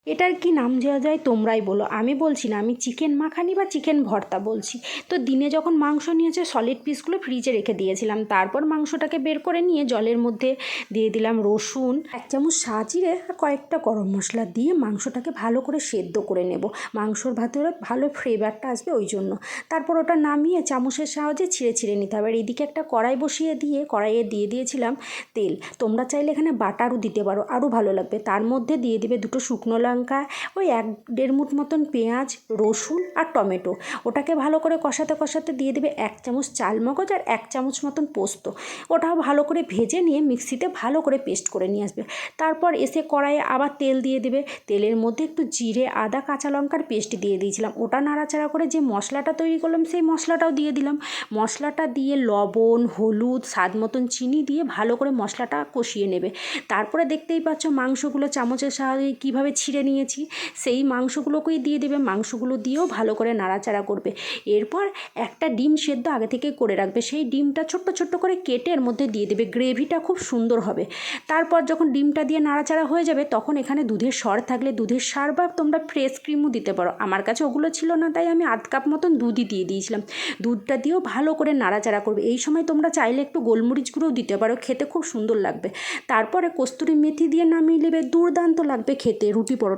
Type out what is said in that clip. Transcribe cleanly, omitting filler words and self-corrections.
এটার কি নাম দেওয়া যায় তোমরাই বলো, আমি বলছি না, আমি চিকেন মাখানি বা চিকেন ভর্তা বলছি। তো দিনে যখন মাংস নিয়েছে সলিড পিসগুলো ফ্রিজে রেখে দিয়েছিলাম, তারপর মাংসটাকে বের করে নিয়ে জলের মধ্যে দিয়ে দিলাম রসুন, 1 চামচ জিরে আর কয়েকটা গরম মশলা দিয়ে মাংসটাকে ভালো করে সেদ্ধ করে নেব। মাংসর ভেতরে ভালো ফ্লেভারটা আসবে ওই জন্য। তারপর ওটা নামিয়ে চামচের সাহায্যে ছিঁড়ে ছিঁড়ে নিতে হবে। আর এদিকে একটা কড়াই বসিয়ে দিয়ে কড়াইয়ে দিয়ে দিয়েছিলাম তেল। তোমরা চাইলে এখানে বাটারও দিতে পারো, আরও ভালো লাগবে। তার মধ্যে দিয়ে দেবে 2টো শুকনো লঙ্কা, ওই 1-1.5 মুঠ মতন পেঁয়াজ, রসুন আর টমেটো। ওটাকে ভালো করে কষাতে কষাতে দিয়ে দেবে 1 চামচ চালমগজ আর 1 চামচ মতন পোস্ত। ওটাও ভালো করে ভেজে নিয়ে মিক্সিতে ভালো করে পেস্ট করে নিয়ে আসবে। তারপর এসে কড়াইয়ে আবার তেল দিয়ে দেবে। তেলের মধ্যে একটু জিরে, আদা, কাঁচা লঙ্কার পেস্ট দিয়ে দিয়েছিলাম। ওটা নাড়াচাড়া করে যে মশলাটা তৈরি করলাম সেই মশলাটাও দিয়ে দিলাম। মশলাটা দিয়ে লবণ, হলুদ, স্বাদ মতন চিনি দিয়ে ভালো করে মশলাটা কষিয়ে নেবে। তারপরে দেখতেই পাচ্ছ মাংসগুলো চামচের সাহায্যে কীভাবে ছিঁড়ে নিয়েছি, সেই মাংসগুলোকেই দিয়ে দেবে। মাংসগুলো দিয়েও ভালো করে নাড়াচাড়া করবে। এরপর একটা ডিম সেদ্ধ আগে থেকে করে রাখবে, সেই ডিমটা ছোট্ট ছোট্ট করে কেটে এর মধ্যে দিয়ে দেবে। গ্রেভিটা খুব সুন্দর হবে। তারপর যখন ডিমটা দিয়ে নাড়াচাড়া হয়ে যাবে তখন এখানে দুধের সর থাকলে দুধের সর বা তোমরা ফ্রেশ ক্রিমও দিতে পারো। আমার কাছে ওগুলো ছিল না, তাই আমি 1/2 কাপ মতন দুধই দিয়ে দিয়েছিলাম। দুধটা দিয়েও ভালো করে নাড়াচাড়া করবে। এই সময় তোমরা চাইলে একটু গোলমরিচ গুঁড়োও দিতে পারো, খেতে খুব সুন্দর লাগবে। তারপরে কস্তুরি মেথি দিয়ে নামিয়ে নেবে। দুর্দান্ত লাগবে খেতে রুটি পরোটা